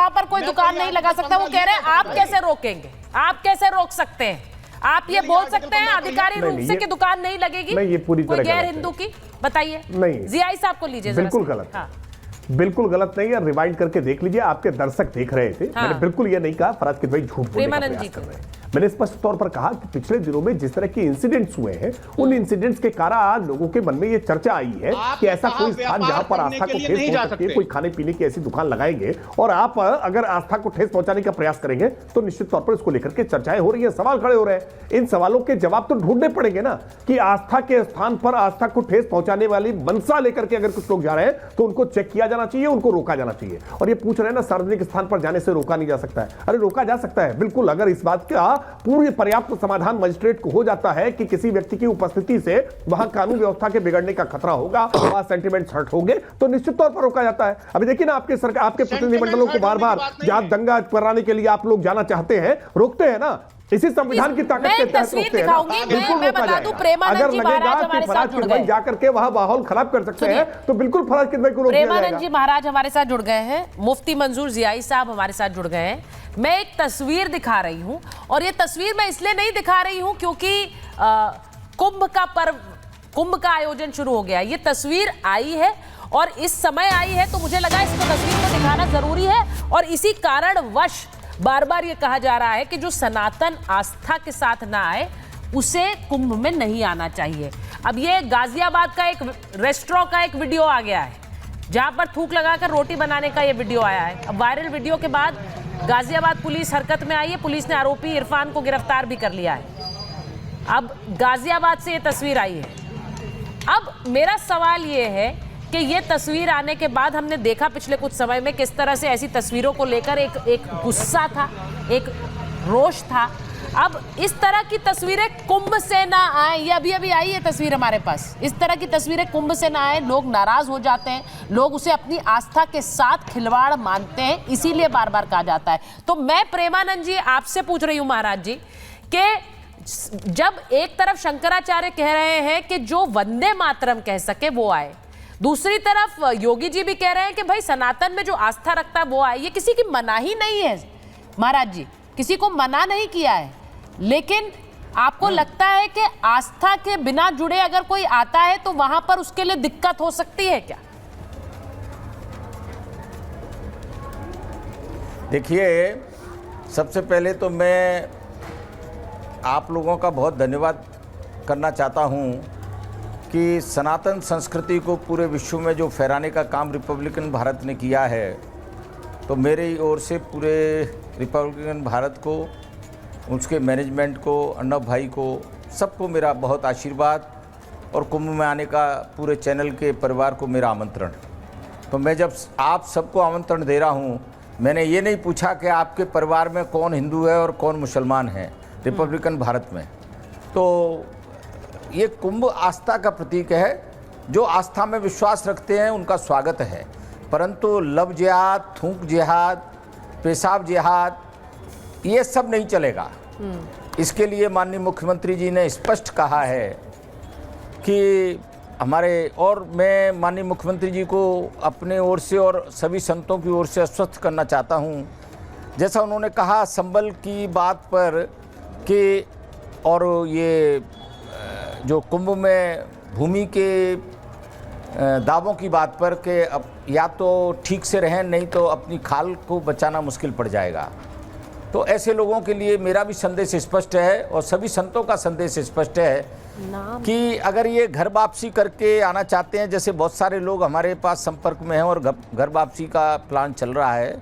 वहां पर कोई दुकान नहीं लगा सकता। वो कह रहे हैं आप कैसे रोकेंगे, आप कैसे रोक सकते हैं? आप ये बोल सकते हैं अधिकारी रूप से कि दुकान नहीं लगेगी नहीं, ये पूरी तरह गैर हिंदू की? बताइए। नहीं, जियाई साहब को लीजिए, बिल्कुल गलत। हाँ। बिल्कुल गलत नहीं है। रिवाइंड करके देख लीजिए, आपके दर्शक देख रहे थे। मैंने बिल्कुल ये नहीं कहा फराज किदवई झूठ बोलने का प्रयास कर रहे हैं। मैंने स्पष्ट तौर पर कहा कि पिछले दिनों में जिस तरह के इंसिडेंट्स हुए हैं, उन इंसिडेंट्स के कारण लोगों के मन में ये चर्चा आई है कि ऐसा कोई स्थान जहां पर आस्था को ठेस पहुंच सकती है, कोई खाने पीने की ऐसी दुकान लगाएंगे और आप अगर आस्था को ठेस पहुंचाने का प्रयास करेंगे तो निश्चित तौर पर इसको लेकर के चर्चाएं हो रही है, सवाल खड़े हो रहे हैं। इन सवालों के जवाब तो ढूंढने पड़ेंगे ना कि आस्था के स्थान पर आस्था को ठेस पहुंचाने वाली मनसा लेकर के अगर कुछ लोग जा रहे हैं तो उनको चेक किया जाना चाहिए, उनको रोका जाना चाहिए। और ये पूछ रहे हैं ना सार्वजनिक स्थान पर जाने से रोका नहीं जा सकता है। अरे रोका जा सकता है बिल्कुल, अगर इस बात का पूरी पर्याप्त समाधान मजिस्ट्रेट को हो जाता है कि किसी व्यक्ति की उपस्थिति से वहां कानून व्यवस्था के बिगड़ने का खतरा होगा, वहां सेंटिमेंट हर्ट होंगे, तो निश्चित तौर पर रोका जाता है। अभी देखिए ना, आपके सरकार, आपके प्रतिनिधिमंडलों को बार बार जहां दंगा कराने के लिए आप लोग जाना चाहते हैं, रोकते हैं ना, इसी संविधान की ताकत के तहत रोकते हैं। बिल्कुल रोका जाएगा। अगर लगेगा कि फराज किदवई जाकर के वहां माहौल खराब कर सकते हैं तो बिल्कुल फराज किदवई को रोक दिया जाएगा। प्रेमानंद जी महाराज हमारे साथ जुड़ गए हैं, मुफ्ती मंजूर जियाई साहब हमारे साथ जुड़ गए हैं। मैं एक तस्वीर दिखा रही हूं और ये तस्वीर मैं इसलिए नहीं दिखा रही हूं क्योंकि कुंभ का पर्व, कुंभ का आयोजन शुरू हो गया। ये तस्वीर आई है और इस समय आई है तो मुझे लगा इसको तस्वीर को दिखाना जरूरी है। और इसी कारणवश बार बार ये कहा जा रहा है कि जो सनातन आस्था के साथ ना आए उसे कुंभ में नहीं आना चाहिए। अब ये गाजियाबाद का एक रेस्टोरेंट का एक वीडियो आ गया है जहां पर थूक लगाकर रोटी बनाने का ये वीडियो आया है। अब वायरल वीडियो के बाद गाजियाबाद पुलिस हरकत में आई है। पुलिस ने आरोपी इरफान को गिरफ्तार भी कर लिया है। अब गाजियाबाद से ये तस्वीर आई है। अब मेरा सवाल ये है कि ये तस्वीर आने के बाद हमने देखा पिछले कुछ समय में किस तरह से ऐसी तस्वीरों को लेकर एक गुस्सा था, एक रोष था। अब इस तरह की तस्वीरें कुंभ से ना आए, ये अभी अभी आई है तस्वीर हमारे पास, इस तरह की तस्वीरें कुंभ से ना आए, लोग नाराज हो जाते हैं, लोग उसे अपनी आस्था के साथ खिलवाड़ मानते हैं, इसीलिए बार बार कहा जाता है। तो मैं प्रेमानंद जी आपसे पूछ रही हूं महाराज जी कि जब एक तरफ शंकराचार्य कह रहे हैं कि जो वंदे मातरम कह सके वो आए, दूसरी तरफ योगी जी भी कह रहे हैं कि भाई सनातन में जो आस्था रखता है वो आए। ये किसी की मनाही नहीं है महाराज जी, किसी को मना नहीं किया है, लेकिन आपको लगता है कि आस्था के बिना जुड़े अगर कोई आता है तो वहां पर उसके लिए दिक्कत हो सकती है क्या? देखिए, सबसे पहले तो मैं आप लोगों का बहुत धन्यवाद करना चाहता हूं कि सनातन संस्कृति को पूरे विश्व में जो फैलाने का काम रिपब्लिकन भारत ने किया है, तो मेरी ओर से पूरे रिपब्लिकन भारत को, उसके मैनेजमेंट को, अर्नब भाई को, सबको मेरा बहुत आशीर्वाद और कुंभ में आने का पूरे चैनल के परिवार को मेरा आमंत्रण। तो मैं जब आप सबको आमंत्रण दे रहा हूँ, मैंने ये नहीं पूछा कि आपके परिवार में कौन हिंदू है और कौन मुसलमान है रिपब्लिकन भारत में। तो ये कुंभ आस्था का प्रतीक है। जो आस्था में विश्वास रखते हैं उनका स्वागत है, परंतु लव जिहाद, थूक जिहाद, पेशाब जिहाद, ये सब नहीं चलेगा। इसके लिए माननीय मुख्यमंत्री जी ने स्पष्ट कहा है कि हमारे, और मैं माननीय मुख्यमंत्री जी को अपने ओर से और सभी संतों की ओर से आश्वस्त करना चाहता हूँ, जैसा उन्होंने कहा संबल की बात पर कि, और ये जो कुंभ में भूमि के दावों की बात पर कि अब या तो ठीक से रहें, नहीं तो अपनी खाल को बचाना मुश्किल पड़ जाएगा। तो ऐसे लोगों के लिए मेरा भी संदेश स्पष्ट है और सभी संतों का संदेश स्पष्ट है कि अगर ये घर वापसी करके आना चाहते हैं, जैसे बहुत सारे लोग हमारे पास संपर्क में हैं और घर वापसी का प्लान चल रहा है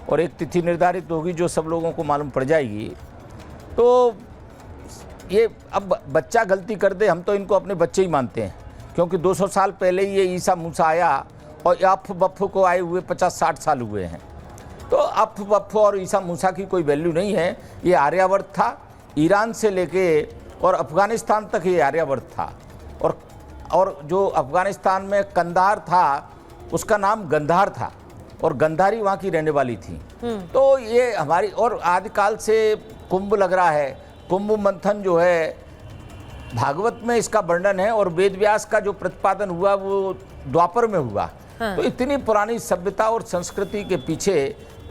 और एक तिथि निर्धारित होगी जो सब लोगों को मालूम पड़ जाएगी। तो ये अब बच्चा गलती कर दे, हम तो इनको अपने बच्चे ही मानते हैं, क्योंकि 200 साल पहले ही ये ईसा मूसा आया और अफ बफ को आए हुए 50-60 साल हुए हैं। तो अफ बफ और ईसा मूसा की कोई वैल्यू नहीं है। ये आर्यावर्त था, ईरान से लेके और अफ़गानिस्तान तक ये आर्यावर्त था। और जो अफ़गानिस्तान में कंधार था उसका नाम गंधार था और गंधारी वहाँ की रहने वाली थी। तो ये हमारी, और आदिकाल से कुंभ लग रहा है। कुंभ मंथन जो है भागवत में इसका वर्णन है और वेद व्यास का जो प्रतिपादन हुआ वो द्वापर में हुआ। तो इतनी पुरानी सभ्यता और संस्कृति के पीछे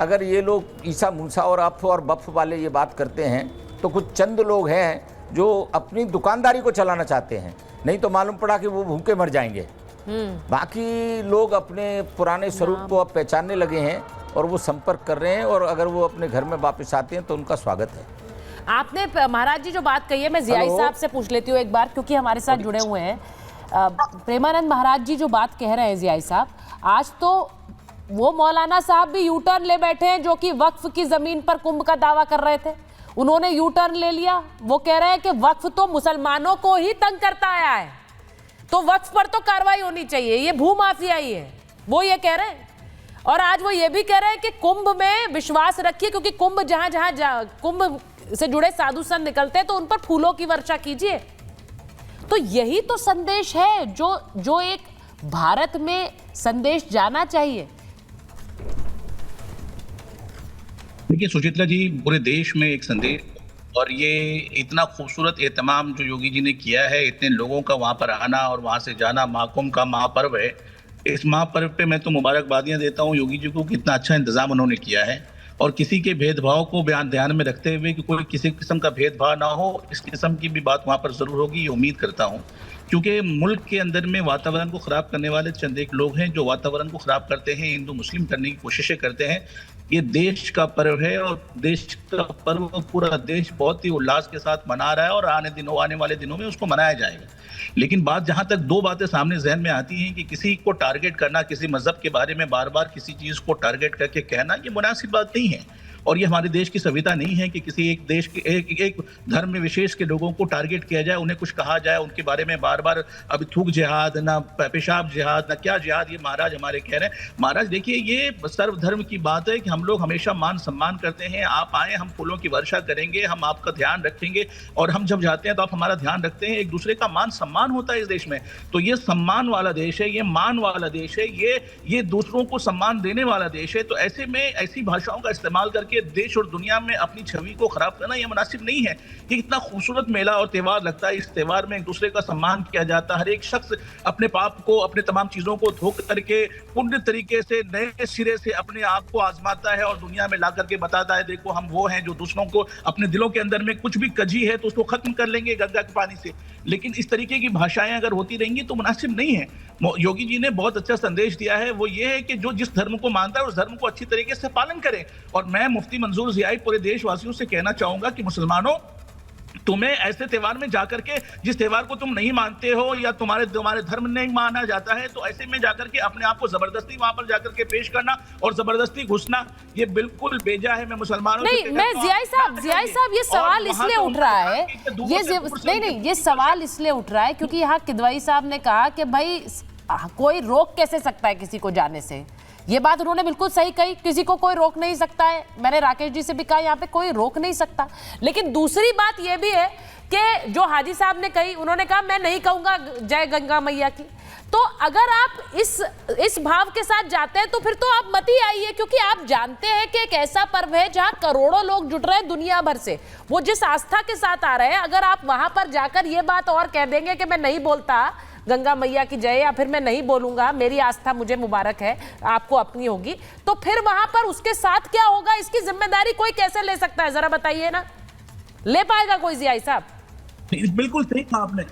अगर ये लोग ईसा मूसा और अफ और बफ वाले ये बात करते हैं, तो कुछ चंद लोग हैं जो अपनी दुकानदारी को चलाना चाहते हैं, नहीं तो मालूम पड़ा कि वो भूखे मर जाएंगे। बाकी लोग अपने पुराने स्वरूप को अब पहचानने लगे हैं और वो संपर्क कर रहे हैं, और अगर वो अपने घर में वापस आते हैं तो उनका स्वागत है। आपने महाराज जी जो बात कही है, मैं जियाई साहब से पूछ लेती हूँ एक बार, क्योंकि हमारे साथ जुड़े हुए हैं। प्रेमानंद महाराज जी जो बात कह रहे हैं जियाई साहब, आज तो वो मौलाना साहब भी यू टर्न ले बैठे हैं जो कि वक्फ की जमीन पर कुंभ का दावा कर रहे थे, उन्होंने यू टर्न ले लिया। वो कह रहे हैं कि वक्फ तो मुसलमानों को ही तंग करता आया है, तो वक्फ पर तो कार्रवाई होनी चाहिए, ये भूमाफियाई है, वो ये कह रहे हैं। और आज वो ये भी कह रहे हैं कि कुंभ में विश्वास रखिए, क्योंकि कुंभ जहां कुंभ से जुड़े साधु संत निकलते हैं तो उन पर फूलों की वर्षा कीजिए। तो यही तो संदेश है जो एक भारत में संदेश जाना चाहिए। देखिए सुचित्रा जी, पूरे देश में एक संदेश, और ये इतना खूबसूरत एहतमाम जो योगी जी ने किया है, इतने लोगों का वहां पर आना और वहां से जाना, महाकुंभ का महापर्व है। इस महापर्व पे मैं तो मुबारकबादियां देता हूं योगी जी को कि इतना अच्छा इंतजाम उन्होंने किया है, और किसी के भेदभाव को ध्यान में रखते हुए कि कोई किसी किस्म का भेदभाव ना हो, इस किस्म की भी बात वहां पर जरूर होगी, ये उम्मीद करता हूं। क्योंकि मुल्क के अंदर में वातावरण को खराब करने वाले चंद एक लोग हैं जो वातावरण को खराब करते हैं, हिंदू मुस्लिम करने की कोशिशें करते हैं। ये देश का पर्व है और देश का पर्व पूरा देश बहुत ही उल्लास के साथ मना रहा है, और आने वाले दिनों में उसको मनाया जाएगा। लेकिन बात जहां तक दो बातें सामने जहन में आती हैं कि किसी को टारगेट करना, किसी मजहब के बारे में बार बार किसी चीज को टारगेट करके कहना, ये मुनासिब बात नहीं है, और ये हमारे देश की सभ्यता नहीं है कि किसी एक देश के एक धर्म में विशेष के लोगों को टारगेट किया जाए, उन्हें कुछ कहा जाए, उनके बारे में बार बार अब थूक जिहाद, ना पेशाब जिहाद, ना क्या जिहाद, ये महाराज हमारे कह रहे हैं। महाराज देखिए, ये सर्वधर्म की बात है कि हम लोग हमेशा मान सम्मान करते हैं। आप आए, हम फूलों की वर्षा करेंगे, हम आपका ध्यान रखेंगे, और हम जब जाते हैं तो आप हमारा ध्यान रखते हैं। एक दूसरे का मान सम्मान होता है इस देश में। तो ये सम्मान वाला देश है, ये मान वाला देश है, ये दूसरों को सम्मान देने वाला देश है। तो ऐसे में ऐसी भाषाओं का इस्तेमाल करके देश और दुनिया में अपनी छवि को खराब करना यह मुनासिब नहीं है। कि इतना खूबसूरत मेला और त्यौहार लगता है, इस त्यौहार में एक दूसरे का सम्मान किया जाता है। हर एक शख्स अपने पाप को, अपने तमाम चीजों को धो करके पुण्य तरीके से नए सिरे से अपने आप को आजमाता है और दुनिया में ला करके बताता है, देखो हम वो हैं जो दूसरों को, अपने दिलों के अंदर में कुछ भी कजी है तो उसको खत्म कर लेंगे गंगा के पानी से। लेकिन इस तरीके की भाषाएं अगर होती रहेंगी तो मुनासिब नहीं है। योगी जी ने बहुत अच्छा संदेश दिया है, वो ये है कि जो जिस धर्म को मानता है उस धर्म को अच्छी तरीके से पालन करें। और मैं मुफ्ती मंजूर ज़ियाई पूरे देशवासियों से कहना चाहूंगा कि मुसलमानों, तुम्हें ऐसे त्योहार में जाकर के, जिस त्योहार को तुम नहीं मानते हो या तुम्हारे धर्म नहीं माना जाता है, तो ऐसे में जाकर के अपने आप को जबरदस्ती वहां पर जाकर के पेश करना और जबरदस्ती घुसना, ये बिल्कुल बेजा है। मैं मुसलमानों नहीं, मैं जियाई साहब ये सवाल इसलिए उठ रहा है, ये सवाल इसलिए उठ रहा है क्योंकि यहाँ किदवई साहब ने कहा कि भाई कोई रोक कैसे सकता है किसी को जाने से। ये बात उन्होंने बिल्कुल सही कही, किसी को कोई रोक नहीं सकता है। मैंने राकेश जी से भी कहा यहाँ पे कोई रोक नहीं सकता। लेकिन दूसरी बात ये भी है कि जो हाजी साहब ने कही, उन्होंने कहा मैं नहीं कहूंगा जय गंगा मैया की। तो अगर आप इस भाव के साथ जाते हैं तो फिर तो आप मत ही आइए, क्योंकि आप जानते हैं कि एक ऐसा पर्व है जहां करोड़ों लोग जुट रहे हैं दुनिया भर से, वो जिस आस्था के साथ आ रहे हैं। अगर आप वहां पर जाकर ये बात और कह देंगे कि मैं नहीं बोलता गंगा मैया की जय, या फिर मैं नहीं बोलूंगा, मेरी आस्था मुझे मुबारक है, आपको अपनी होगी, तो फिर वहां पर उसके साथ क्या होगा, इसकी जिम्मेदारी कोई कैसे ले सकता है, जरा बताइए ना। ले पाएगा कोई जियाई साहब? बिल्कुल सही कहा आपने।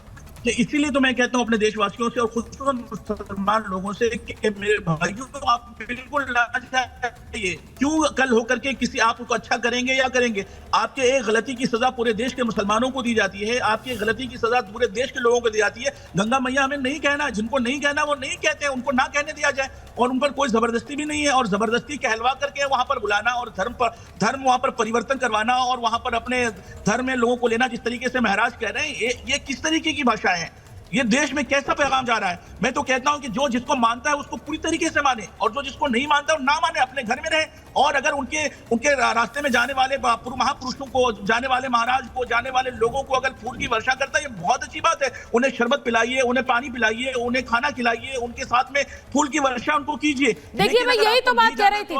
इसीलिए तो मैं कहता हूं अपने देशवासियों से और खुसूसन मुसलमान लोगों से कि मेरे भाइयों को आप बिल्कुल ना जाइए। क्यों कल होकर के किसी आपको अच्छा करेंगे या करेंगे, आपके एक गलती की सजा पूरे देश के मुसलमानों को दी जाती है, आपकी गलती की सजा पूरे देश के लोगों को दी जाती है। गंगा मैया हमें नहीं कहना, जिनको नहीं कहना वो नहीं कहते हैं, उनको ना कहने दिया जाए, और उन पर कोई जबरदस्ती भी नहीं है। और जबरदस्ती कहलवा करके वहां पर बुलाना और धर्म वहां पर परिवर्तन करवाना और वहां पर अपने धर्म में लोगों को लेना, जिस तरीके से महाराज कह रहे हैं, ये किस तरीके की भाषा है? ये देश में कैसा पैगाम जा रहा है? मैं तो कहता हूं कि जो जिसको मानता है उसको पूरी तरीके से माने, और जो जिसको नहीं मानता है ना माने, अपने घर में रहे। और अगर उनके रास्ते में जाने वाले महापुरुषों को, जाने वाले महाराज को, जाने वाले लोगों को अगर फूल की वर्षा करता है, ये बहुत अच्छी बात है। उन्हें शरबत पिलाइए, उन्हें पानी पिलाइए, उन्हें खाना खिलाइए, उनके साथ में फूल की वर्षा उनको कीजिए। देखिए, मैं यही तो बात कह रही थी।